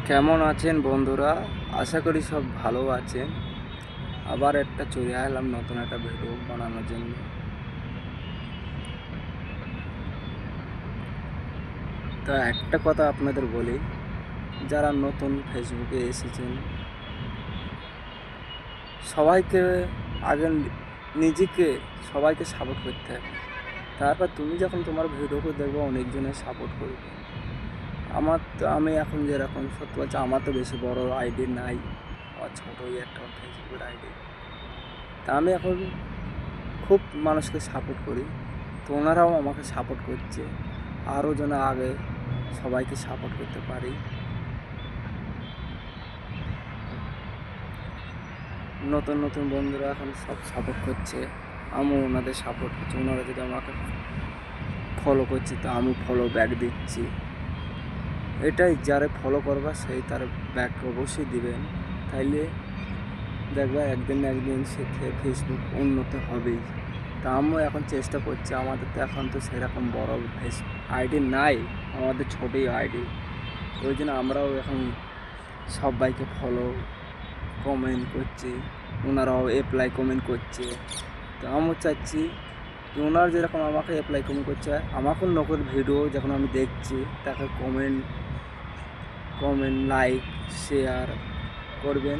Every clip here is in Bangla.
কেমন আছেন বন্ধুরা? আশা করি সব ভালো আছেন। আবার চলে এলাম নতুন একটা ভিডিও বানানোর জন্য। তা একটা কথা আপনাদের বলি, যারা নতুন ফেসবুকে এসেছেন সবাইকে আগে নিজেকে সবাইকে সাপোর্ট করতে হবে। তারপর তুমি যখন তোমার ভিডিওকে দেখবে অনেকজনের সাপোর্ট করবে। আমি এখন যেরকম সত্যি বলছি, আমার তো বেশি বড় আইডি নাই, আমার ছোটোই একটা ফেসবুকের আইডি। তা আমি এখন খুব মানুষকে সাপোর্ট করি, তো ওনারাও আমাকে সাপোর্ট করছে। আরও যেন আগে সবাইকে সাপোর্ট করতে পারি। নতুন নতুন বন্ধুরা এখন সব সাপোর্ট করছে, আমিও ওনাদের সাপোর্ট করছি। ওনারা যদি আমাকে ফলো করছে তো আমি ফলো ব্যাক দিচ্ছি। এটাই, যারা ফলো করবা সেই তার ব্যাক অবশ্যই দিবেন, তাইলে দেখবা একদিন না একদিন সে ফেসবুক উন্নত হবেই। তা আমিও এখন চেষ্টা করছি। আমাদের তো এখন তো সেরকম বড় আইডি নাই, আমাদের ছোটোই আইডি। ওই জন্য আমরাও এখন সবাইকে ফলো কমেন্ট করছি, ওনারাও অ্যাপ্লাই কমেন্ট করছে। তো আমিও চাচ্ছি যে ওনারা যেরকম আমাকে অ্যাপ্লাই কমেন্ট করছে, আমাকেও নকল ভিডিও যখন আমি দেখছি তাকে কমেন্ট লাইক শেয়ার করবেন।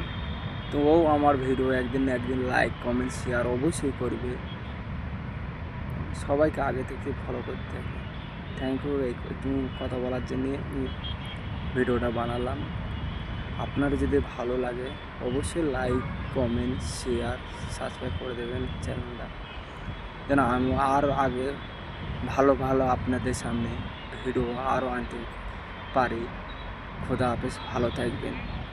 তো ও আমার ভিডিও একদিন না একদিন লাইক কমেন্ট শেয়ার অবশ্যই করবে। সবাইকে আগে থেকে ফলো করতে হবে। থ্যাংক ইউ একটু কথা বলার জন্যে ভিডিওটা বানালাম। আপনার যদি ভালো লাগে অবশ্যই লাইক কমেন্ট শেয়ার সাবস্ক্রাইব করে দেবেন চ্যানেলটা, যেন আমি আরও আগে ভালো ভালো আপনাদের সামনে ভিডিও আরও আনতে পারি। খোদা হাফেজ, ভালো থাকবেন।